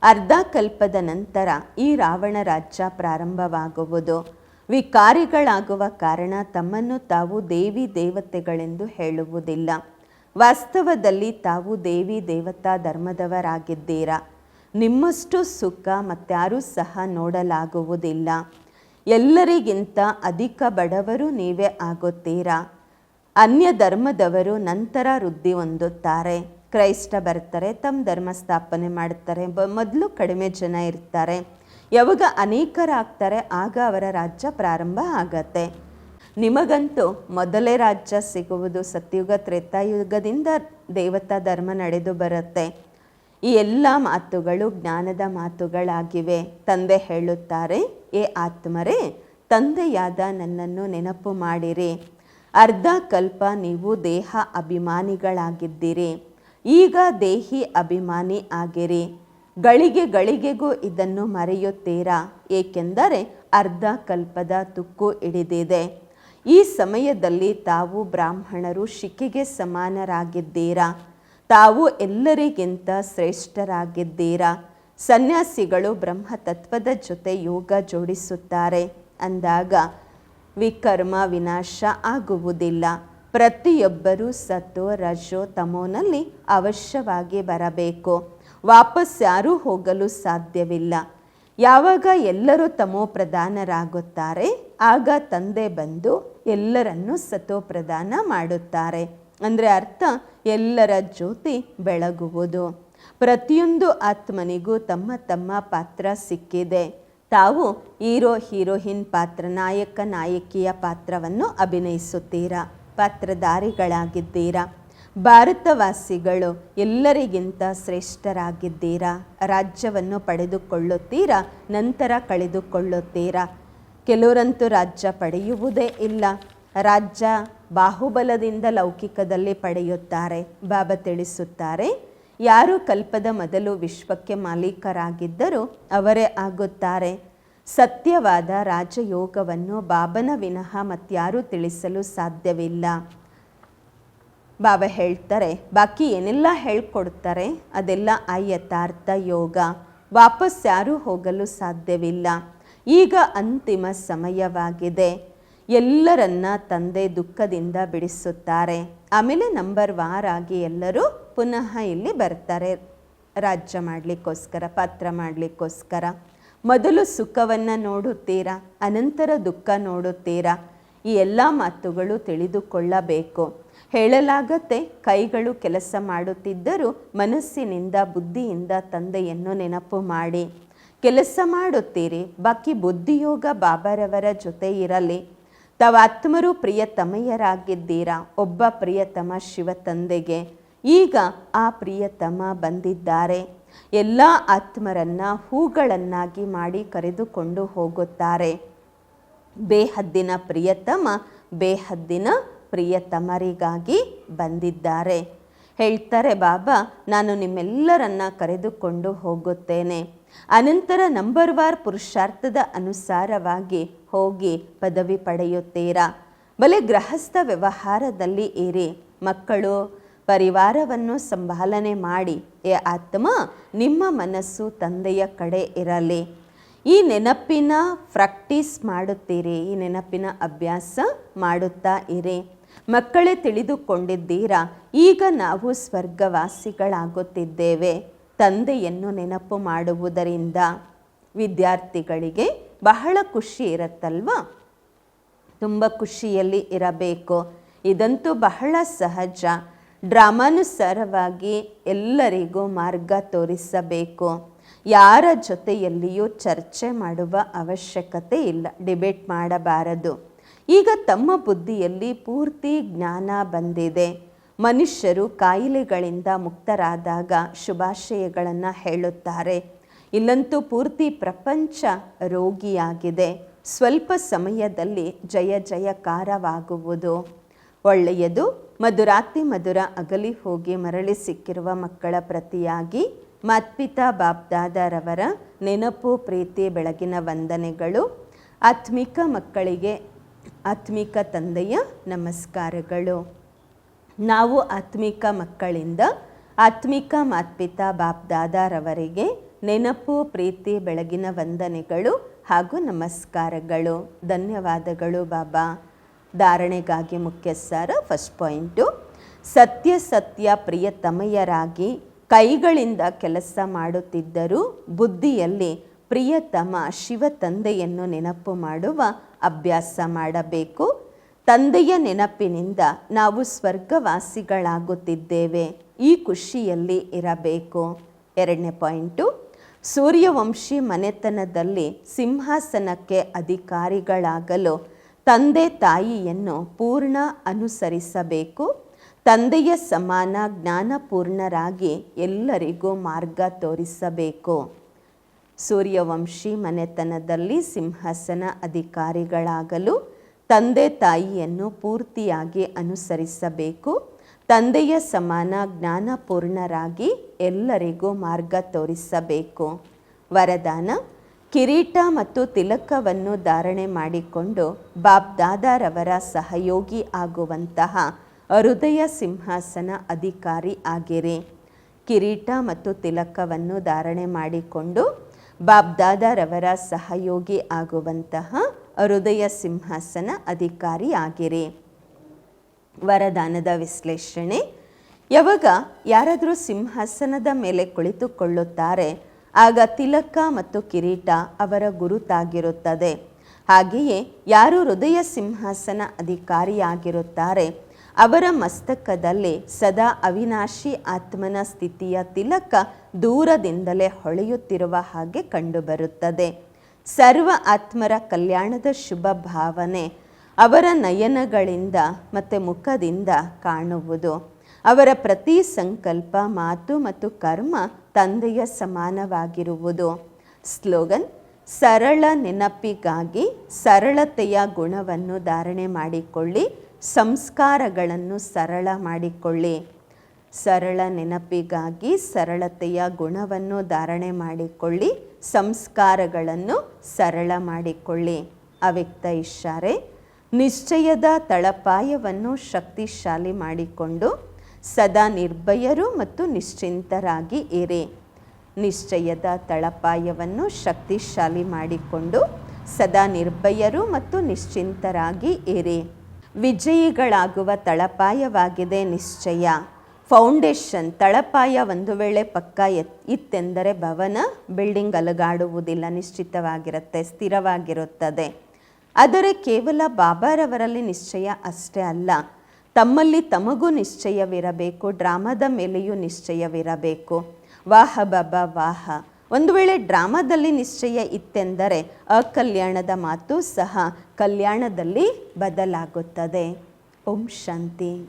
ಅರ್ಧ ಕಲ್ಪದ ನಂತರ ಈ ರಾವಣ ರಾಜ್ಯ ಪ್ರಾರಂಭವಾಗುವುದು. ವಿಕಾರಿಗಳಾಗುವ ಕಾರಣ ತಮ್ಮನ್ನು ತಾವು ದೇವಿ ದೇವತೆಗಳೆಂದು ಹೇಳುವುದಿಲ್ಲ. ವಾಸ್ತವದಲ್ಲಿ ತಾವು ದೇವಿ ದೇವತಾ ಧರ್ಮದವರಾಗಿದ್ದೀರಾ. ನಿಮ್ಮಷ್ಟು ಸುಖ ಮತ್ತಾರೂ ಸಹ ನೋಡಲಾಗುವುದಿಲ್ಲ. ಎಲ್ಲರಿಗಿಂತ ಅಧಿಕ ಬಡವರು ನೀವೇ ಆಗುತ್ತೀರಾ. ಅನ್ಯ ಧರ್ಮದವರು ನಂತರ ವೃದ್ಧಿ ಹೊಂದುತ್ತಾರೆ. ಕ್ರೈಸ್ತ ಬರ್ತಾರೆ, ತಮ್ಮ ಧರ್ಮ ಸ್ಥಾಪನೆ ಮಾಡ್ತಾರೆ. ಮೊದಲು ಕಡಿಮೆ ಜನ ಇರ್ತಾರೆ. ಯಾವಾಗ ಅನೇಕರಾಗ್ತಾರೆ ಆಗ ಅವರ ರಾಜ್ಯ ಪ್ರಾರಂಭ ಆಗತ್ತೆ. ನಿಮಗಂತೂ ಮೊದಲೇ ರಾಜ್ಯ ಸಿಗುವುದು ಸತ್ಯುಗ ತ್ರೇತಾಯುಗದಿಂದ ದೇವತಾ ಧರ್ಮ ನಡೆದು ಬರುತ್ತೆ. ಈ ಎಲ್ಲ ಮಾತುಗಳು ಜ್ಞಾನದ ಮಾತುಗಳಾಗಿವೆ. ತಂದೆ ಹೇಳುತ್ತಾರೆ, ಏ ಆತ್ಮರೇ, ತಂದೆಯಾದ ನನ್ನನ್ನು ನೆನಪು ಮಾಡಿರಿ. ಅರ್ಧ ಕಲ್ಪ ನೀವು ದೇಹ ಅಭಿಮಾನಿಗಳಾಗಿದ್ದೀರಿ. ಈಗ ದೇಹಿ ಅಭಿಮಾನಿ ಆಗಿರಿ. ಗಳಿಗೆ ಗಳಿಗೆಗೂ ಇದನ್ನು ಮರೆಯುತ್ತೀರಾ. ಏಕೆಂದರೆ ಅರ್ಧ ಕಲ್ಪದ ತುಕ್ಕು ಹಿಡಿದಿದೆ. ಈ ಸಮಯದಲ್ಲಿ ತಾವು ಬ್ರಾಹ್ಮಣರು ಶಿಖೆಗೆ ಸಮಾನರಾಗಿದ್ದೀರಾ. ತಾವು ಎಲ್ಲರಿಗಿಂತ ಶ್ರೇಷ್ಠರಾಗಿದ್ದೀರಾ. ಸನ್ಯಾಸಿಗಳು ಬ್ರಹ್ಮತತ್ವದ ಜೊತೆ ಯೋಗ ಜೋಡಿಸುತ್ತಾರೆ. ಅಂದಾಗ ವಿಕರ್ಮ ವಿನಾಶ ಆಗುವುದಿಲ್ಲ. ಪ್ರತಿಯೊಬ್ಬರೂ ಸತ್ತೋ ರಜೋ ತಮೋನಲ್ಲಿ ಅವಶ್ಯವಾಗಿ ಬರಬೇಕು. ವಾಪಸ್ ಯಾರೂ ಹೋಗಲು ಸಾಧ್ಯವಿಲ್ಲ. ಯಾವಾಗ ಎಲ್ಲರೂ ತಮೋ ಪ್ರಧಾನರಾಗುತ್ತಾರೆ ಆಗ ತಂದೆ ಬಂದು ಎಲ್ಲರನ್ನೂ ಸತೋ ಪ್ರಧಾನ ಮಾಡುತ್ತಾರೆ. ಅಂದರೆ ಅರ್ಥ ಎಲ್ಲರ ಜ್ಯೋತಿ ಬೆಳಗುವುದು. ಪ್ರತಿಯೊಂದು ಆತ್ಮನಿಗೂ ತಮ್ಮ ತಮ್ಮ ಪಾತ್ರ ಸಿಕ್ಕಿದೆ. ತಾವು ಹೀರೋ ಹೀರೋಯಿನ್ ಪಾತ್ರ, ನಾಯಕ ನಾಯಕಿಯ ಪಾತ್ರವನ್ನು ಅಭಿನಯಿಸುತ್ತೀರಾ. ಪಾತ್ರಧಾರಿಗಳಾಗಿದ್ದೀರಾ. ಭಾರತವಾಸಿಗಳು ಎಲ್ಲರಿಗಿಂತ ಶ್ರೇಷ್ಠರಾಗಿದ್ದೀರಾ. ರಾಜ್ಯವನ್ನು ಪಡೆದುಕೊಳ್ಳುತ್ತೀರಾ, ನಂತರ ಕಳೆದುಕೊಳ್ಳುತ್ತೀರಾ. ಕೆಲವರಂತೂ ರಾಜ್ಯ ಪಡೆಯುವುದೇ ಇಲ್ಲ. ರಾಜ್ಯ ಬಾಹುಬಲದಿಂದ ಲೌಕಿಕದಲ್ಲಿ ಪಡೆಯುತ್ತಾರೆ. ಬಾಬಾ ತಿಳಿಸುತ್ತಾರೆ, ಯಾರು ಕಲ್ಪದ ಮೊದಲು ವಿಶ್ವಕ್ಕೆ ಮಾಲೀಕರಾಗಿದ್ದರೂ ಅವರೇ ಆಗುತ್ತಾರೆ. ಸತ್ಯವಾದ ರಾಜಯೋಗವನ್ನು ಬಾಬನ ವಿನಃ ಮತ್ಯಾರೂ ತಿಳಿಸಲು ಸಾಧ್ಯವಿಲ್ಲ. ಬಾಬಾ ಹೇಳ್ತಾರೆ, ಬಾಕಿ ಏನೆಲ್ಲ ಹೇಳ್ಕೊಡ್ತಾರೆ ಅದೆಲ್ಲ ಆ ಯಥಾರ್ಥ ಯೋಗ. ವಾಪಸ್ ಯಾರೂ ಹೋಗಲು ಸಾಧ್ಯವಿಲ್ಲ. ಈಗ ಅಂತಿಮ ಸಮಯವಾಗಿದೆ. ಎಲ್ಲರನ್ನ ತಂದೆ ದುಃಖದಿಂದ ಬಿಡಿಸುತ್ತಾರೆ. ಆಮೇಲೆ ನಂಬರ್ ವಾರಾಗಿ ಎಲ್ಲರೂ ಪುನಃ ಇಲ್ಲಿ ಬರ್ತಾರೆ ರಾಜ್ಯ ಮಾಡಲಿಕ್ಕೋಸ್ಕರ, ಪಾತ್ರ ಮಾಡಲಿಕ್ಕೋಸ್ಕರ. ಮೊದಲು ಸುಖವನ್ನು ನೋಡುತ್ತೀರಾ, ಅನಂತರ ದುಃಖ ನೋಡುತ್ತೀರಾ. ಈ ಎಲ್ಲ ಮಾತುಗಳು ತಿಳಿದುಕೊಳ್ಳಬೇಕು. ಹೇಳಲಾಗತ್ತೆ, ಕೈಗಳು ಕೆಲಸ ಮಾಡುತ್ತಿದ್ದರೂ ಮನಸ್ಸಿನಿಂದ ಬುದ್ಧಿಯಿಂದ ತಂದೆಯನ್ನು ನೆನಪು ಮಾಡಿ ಕೆಲಸ ಮಾಡುತ್ತೀರಿ. ಬಾಕಿ ಬುದ್ಧಿಯೋಗ ಬಾಬಾರವರ ಜೊತೆ ಇರಲಿ. ತಾವಾತ್ಮರು ಪ್ರಿಯತಮೆಯರಾಗಿದ್ದೀರಾ. ಒಬ್ಬ ಪ್ರಿಯತಮ ಶಿವ ತಂದೆಗೆ ಈಗ ಆ ಪ್ರಿಯತಮ ಬಂದಿದ್ದಾರೆ. ಎಲ್ಲ ಆತ್ಮರನ್ನು ಹೂಗಳನ್ನಾಗಿ ಮಾಡಿ ಕರೆದುಕೊಂಡು ಹೋಗುತ್ತಾರೆ. ಬೇಹದ್ದಿನ ಪ್ರಿಯತಮ ಬೇಹದ್ದಿನ ಪ್ರಿಯತಮರಿಗಾಗಿ ಬಂದಿದ್ದಾರೆ. ಹೇಳ್ತಾರೆ ಬಾಬಾ, ನಾನು ನಿಮ್ಮೆಲ್ಲರನ್ನ ಕರೆದುಕೊಂಡು ಹೋಗುತ್ತೇನೆ. ಅನಂತರ ನಂಬರ್ವಾರ್ ಪುರುಷಾರ್ಥದ ಅನುಸಾರವಾಗಿ ಹೋಗಿ ಪದವಿ ಪಡೆಯುತ್ತೀರಾ. ಬಲೆ ಗೃಹಸ್ಥ ವ್ಯವಹಾರದಲ್ಲಿ ಇರಿ. ಮಕ್ಕಳು ಪರಿವಾರವನ್ನು ಸಂಭಾಲನೆ ಮಾಡಿ. ಏ ಆತ್ಮ, ನಿಮ್ಮ ಮನಸ್ಸು ತಂದೆಯ ಕಡೆ ಇರಲಿ. ಈ ನೆನಪಿನ ಪ್ರಾಕ್ಟೀಸ್ ಮಾಡುತ್ತೀರಿ. ಈ ನೆನಪಿನ ಅಭ್ಯಾಸ ಮಾಡುತ್ತಾ ಇರಿ. ಮಕ್ಕಳೇ ತಿಳಿದುಕೊಂಡಿದ್ದೀರಾ, ಈಗ ನಾವು ಸ್ವರ್ಗವಾಸಿಗಳಾಗುತ್ತಿದ್ದೇವೆ ತಂದೆಯನ್ನು ನೆನಪು ಮಾಡುವುದರಿಂದ. ವಿದ್ಯಾರ್ಥಿಗಳಿಗೆ ಬಹಳ ಖುಷಿ ಇರುತ್ತಲ್ವಾ? ತುಂಬ ಖುಷಿಯಲ್ಲಿ ಇರಬೇಕು. ಇದಂತೂ ಬಹಳ ಸಹಜ. ಡ್ರಾಮಾನುಸಾರವಾಗಿ ಎಲ್ಲರಿಗೂ ಮಾರ್ಗ ತೋರಿಸಬೇಕು. ಯಾರ ಜೊತೆಯಲ್ಲಿಯೂ ಚರ್ಚೆ ಮಾಡುವ ಅವಶ್ಯಕತೆ ಇಲ್ಲ. ಡಿಬೇಟ್ ಮಾಡಬಾರದು. ಈಗ ತಮ್ಮ ಬುದ್ಧಿಯಲ್ಲಿ ಪೂರ್ತಿ ಜ್ಞಾನ ಬಂದಿದೆ. ಮನುಷ್ಯರು ಕಾಯಿಲೆಗಳಿಂದ ಮುಕ್ತರಾದಾಗ ಶುಭಾಶಯಗಳನ್ನು ಹೇಳುತ್ತಾರೆ. ಇಲ್ಲಂತೂ ಪೂರ್ತಿ ಪ್ರಪಂಚ ರೋಗಿಯಾಗಿದೆ. ಸ್ವಲ್ಪ ಸಮಯದಲ್ಲಿ ಜಯ ಜಯಕಾರವಾಗುವುದು. ಒಳ್ಳೆಯದು. ಮಧುರಾತಿ ಮಧುರ ಅಗಲಿ ಹೋಗಿ ಮರಳಿ ಸಿಕ್ಕಿರುವ ಮಕ್ಕಳ ಪ್ರತಿಯಾಗಿ ಮಾತ್ಪಿತಾ ಬಾಪ್ದಾದರವರ ನೆನಪು, ಪ್ರೀತಿ, ಬೆಳಗಿನ ವಂದನೆಗಳು. ಆತ್ಮಿಕ ಮಕ್ಕಳಿಗೆ ಆತ್ಮಿಕ ತಂದೆಯ ನಮಸ್ಕಾರಗಳು. ನಾವು ಆತ್ಮಿಕ ಮಕ್ಕಳಿಂದ ಆತ್ಮಿಕ ಮಾತ್ಪಿತಾ ಬಾಪ್ದಾದರವರಿಗೆ ನೆನಪು, ಪ್ರೀತಿ, ಬೆಳಗಿನ ವಂದನೆಗಳು ಹಾಗೂ ನಮಸ್ಕಾರಗಳು. ಧನ್ಯವಾದಗಳು ಬಾಬಾ. ಧಾರಣೆಗಾಗಿ ಮುಖ್ಯ ಸಾರ. ಫಸ್ಟ್ ಪಾಯಿಂಟು, ಸತ್ಯ ಸತ್ಯ ಪ್ರಿಯತಮೆಯರಾಗಿ ಕೈಗಳಿಂದ ಕೆಲಸ ಮಾಡುತ್ತಿದ್ದರೂ ಬುದ್ಧಿಯಲ್ಲಿ ಪ್ರಿಯತಮ ಶಿವ ತಂದೆಯನ್ನು ನೆನಪು ಮಾಡುವ ಅಭ್ಯಾಸ ಮಾಡಬೇಕು. ತಂದೆಯ ನೆನಪಿನಿಂದ ನಾವು ಸ್ವರ್ಗವಾಸಿಗಳಾಗುತ್ತಿದ್ದೇವೆ. ಈ ಖುಷಿಯಲ್ಲಿ ಇರಬೇಕು. ಎರಡನೇ ಪಾಯಿಂಟು, ಸೂರ್ಯವಂಶಿ ಮನೆತನದಲ್ಲಿ ಸಿಂಹಾಸನಕ್ಕೆ ಅಧಿಕಾರಿಗಳಾಗಲು ತಂದೆ ತಾಯಿಯನ್ನು ಪೂರ್ಣ ಅನುಸರಿಸಬೇಕು. ತಂದೆಯ ಸಮಾನ ಜ್ಞಾನಪೂರ್ಣರಾಗಿ ಎಲ್ಲರಿಗೂ ಮಾರ್ಗ ತೋರಿಸಬೇಕು. ಸೂರ್ಯವಂಶಿ ಮನೆತನದಲ್ಲಿ ಸಿಂಹಾಸನ ಅಧಿಕಾರಿಗಳಾಗಲು ತಂದೆ ತಾಯಿಯನ್ನು ಪೂರ್ತಿಯಾಗಿ ಅನುಸರಿಸಬೇಕು. ತಂದೆಯ ಸಮಾನ ಜ್ಞಾನಪೂರ್ಣರಾಗಿ ಎಲ್ಲರಿಗೂ ಮಾರ್ಗ ತೋರಿಸಬೇಕು. ವರದಾನ, ಕಿರೀಟ ಮತ್ತು ತಿಲಕವನ್ನು ಧಾರಣೆ ಮಾಡಿಕೊಂಡು ಬಾಪ್ದಾದರವರ ಸಹಯೋಗಿ ಆಗುವಂತಹ ಹೃದಯ ಸಿಂಹಾಸನ ಅಧಿಕಾರಿ ಆಗಿರಿ. ಕಿರೀಟ ಮತ್ತು ತಿಲಕವನ್ನು ಧಾರಣೆ ಮಾಡಿಕೊಂಡು ಬಾಪ್ದಾದರವರ ಸಹಯೋಗಿ ಆಗುವಂತಹ ಹೃದಯ ಸಿಂಹಾಸನ ಅಧಿಕಾರಿ ಆಗಿರಿ. ವರದಾನದ ವಿಶ್ಲೇಷಣೆ. ಯಾವಾಗ ಯಾರಾದರೂ ಸಿಂಹಾಸನದ ಮೇಲೆ ಕುಳಿತುಕೊಳ್ಳುತ್ತಾರೆ ಆಗ ತಿಲಕ ಮತ್ತು ಕಿರೀಟ ಅವರ ಗುರುತಾಗಿರುತ್ತದೆ. ಹಾಗೆಯೇ ಯಾರು ಹೃದಯ ಸಿಂಹಾಸನ ಅಧಿಕಾರಿಯಾಗಿರುತ್ತಾರೆ ಅವರ ಮಸ್ತಕದಲ್ಲಿ ಸದಾ ಅವಿನಾಶಿ ಆತ್ಮನ ಸ್ಥಿತಿಯ ತಿಲಕ ದೂರದಿಂದಲೇ ಹೊಳೆಯುತ್ತಿರುವ ಹಾಗೆ ಕಂಡುಬರುತ್ತದೆ. ಸರ್ವ ಆತ್ಮರ ಕಲ್ಯಾಣದ ಶುಭ ಭಾವನೆ ಅವರ ನಯನಗಳಿಂದ ಮತ್ತು ಮುಖದಿಂದ ಕಾಣುವುದು. ಅವರ ಪ್ರತಿ ಸಂಕಲ್ಪ, ಮಾತು ಮತ್ತು ಕರ್ಮ ತಂದೆಯ ಸಮಾನವಾಗಿರುವುದು. ಸ್ಲೋಗನ್, ಸರಳ ನೆನಪಿಗಾಗಿ ಸರಳತೆಯ ಗುಣವನ್ನು ಧಾರಣೆ ಮಾಡಿಕೊಳ್ಳಿ. ಸಂಸ್ಕಾರಗಳನ್ನು ಸರಳ ಮಾಡಿಕೊಳ್ಳಿ. ಸರಳ ನೆನಪಿಗಾಗಿ ಸರಳತೆಯ ಗುಣವನ್ನು ಧಾರಣೆ ಮಾಡಿಕೊಳ್ಳಿ. ಸಂಸ್ಕಾರಗಳನ್ನು ಸರಳ ಮಾಡಿಕೊಳ್ಳಿ. ಅವ್ಯಕ್ತ ಇಶಾರೆ. ನಿಶ್ಚಯದ ತಳಪಾಯವನ್ನು ಶಕ್ತಿಶಾಲಿ ಮಾಡಿಕೊಂಡು ಸದಾ ನಿರ್ಭಯರು ಮತ್ತು ನಿಶ್ಚಿಂತರಾಗಿ ಇರಿ. ನಿಶ್ಚಯದ ತಳಪಾಯವನ್ನು ಶಕ್ತಿಶಾಲಿ ಮಾಡಿಕೊಂಡು ಸದಾ ನಿರ್ಭಯರು ಮತ್ತು ನಿಶ್ಚಿಂತರಾಗಿ ಇರಿ. ವಿಜಯಿಗಳಾಗುವ ತಳಪಾಯವಾಗಿದೆ ನಿಶ್ಚಯ. ಫೌಂಡೇಶನ್ ತಳಪಾಯ ಒಂದು ವೇಳೆ ಪಕ್ಕ ಇತ್ತೆಂದರೆ ಭವನ ಬಿಲ್ಡಿಂಗ್ ಅಲುಗಾಡುವುದಿಲ್ಲ, ನಿಶ್ಚಿತವಾಗಿರುತ್ತೆ, ಸ್ಥಿರವಾಗಿರುತ್ತದೆ. ಆದರೆ ಕೇವಲ ಬಾಬಾರವರಲ್ಲಿ ನಿಶ್ಚಯ ಅಷ್ಟೇ ಅಲ್ಲ, ತಮ್ಮಲ್ಲಿ ತಮಗೂ ನಿಶ್ಚಯವಿರಬೇಕು, ಡ್ರಾಮಾದ ಮೇಲೆಯೂ ನಿಶ್ಚಯವಿರಬೇಕು. ವಾಹ ಬಾಬಾ ವಾಹ. ಒಂದು ವೇಳೆ ಡ್ರಾಮಾದಲ್ಲಿ ನಿಶ್ಚಯ ಇತ್ತೆಂದರೆ ಅಕಲ್ಯಾಣದ ಮಾತು ಸಹ ಕಲ್ಯಾಣದಲ್ಲಿ ಬದಲಾಗುತ್ತದೆ. ಓಂ ಶಾಂತಿ.